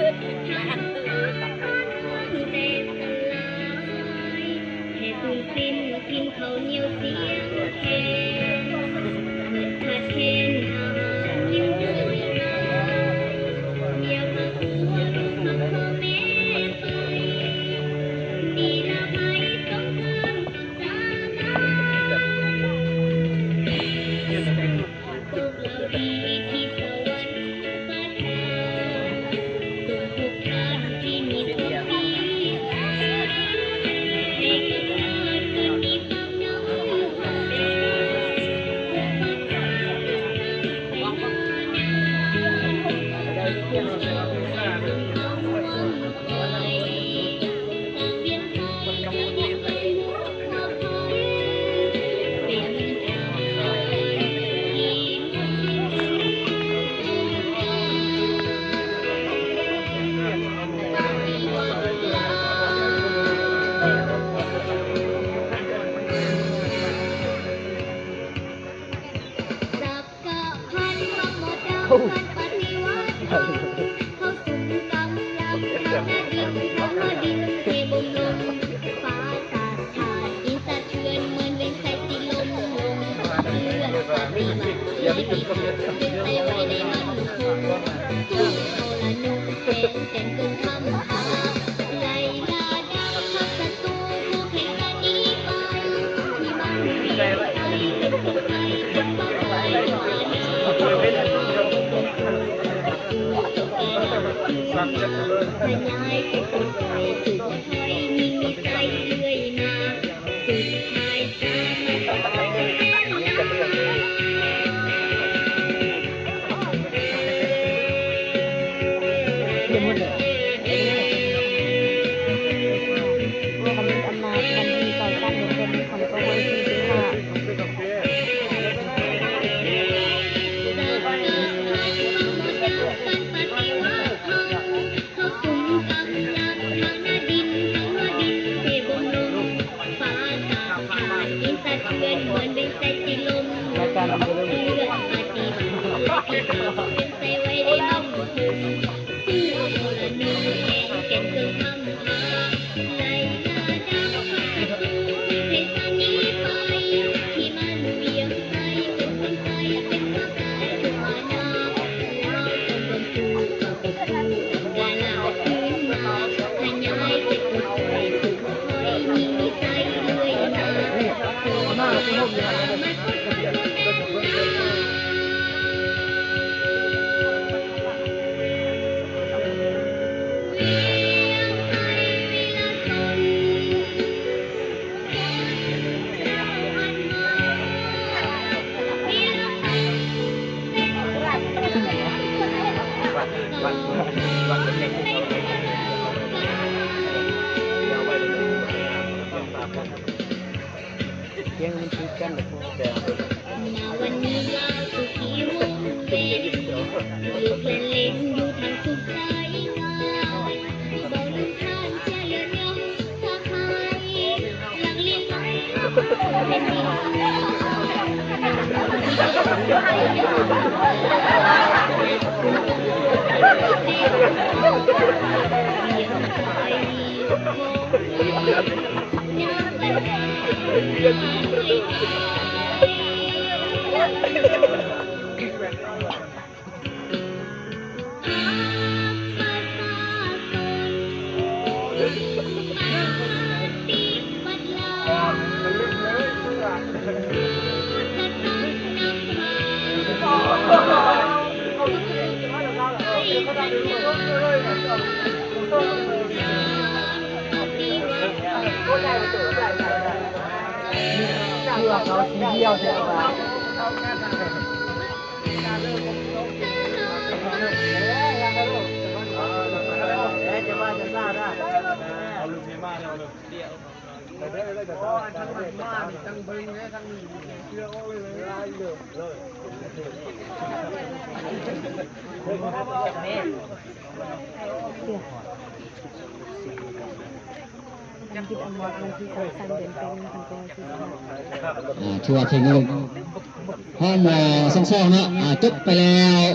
กินข้าวเหนียวเสียงแค่เหมือนขาดแคลนอาหารยิ้มยิ้มเมียพักหัวลูกพักพ่อแม่ไปดีละไปสงครามสุดสาครพวกเราดีที่สวรรค์ประทานส่งทุกท่านที่มีความดีให้กับชาติเกิดมีความงามปฏิวัติเขาสุ่มกำลังทำหน้าดินทำหน้าดินเทบุญลงฟ้าสาดผ่านอินสะเทือนเหมือนเป็นสายสีลมลงเลือดปฏิบัติเลยดีเป็นใจไว้ในมันคงสู้เขาละนุ่งเป็นแต่งเกินคำหาไล่ล่าดักทักศัตรูผู้แข่งกันนี้ไปที่มันเรียกใจเป็นผู้ใจคนบ้าไปหวานพญายเป็นคนไทยสุดถอยมีใจเลื่อยมาสุดท้ายสามารถเหมือนเป็นสายสีลมเลือดปฏิบัติเป็นใจไว้ได้มั่นคงสู้โบราณนุ่งแข็งแก่นเกินคำหาไล่ล่าดักทักศัตรูให้สานีไปที่มันเวียงใจเป็นคนใจเป็นภาพลายขึ้นมานาแล้วต้องบนสู่กับประตูดาราขึ้นมาพญายเป็นคนไทยสุดถอยมีใจเลื่อยมาวันนี้ลาสุขีวงเป็นอยู่เพลินเล่นอยู่ทางสุขใจงามบอกลืมท่านเชื่อเลื่อนยงสะพายหลังเลี้ยงไว้เป็นดีเขาชี้เดียวเสียว่าจะว่าจะทราบได้เอาลูกพี่มาเอาลูกเดียวทั้งมาทั้งเบิ้งทั้งเชื่อโอ้ยเลยเลยชัวร์ถึงห้องซ่องๆเนาะจบไปแล้ว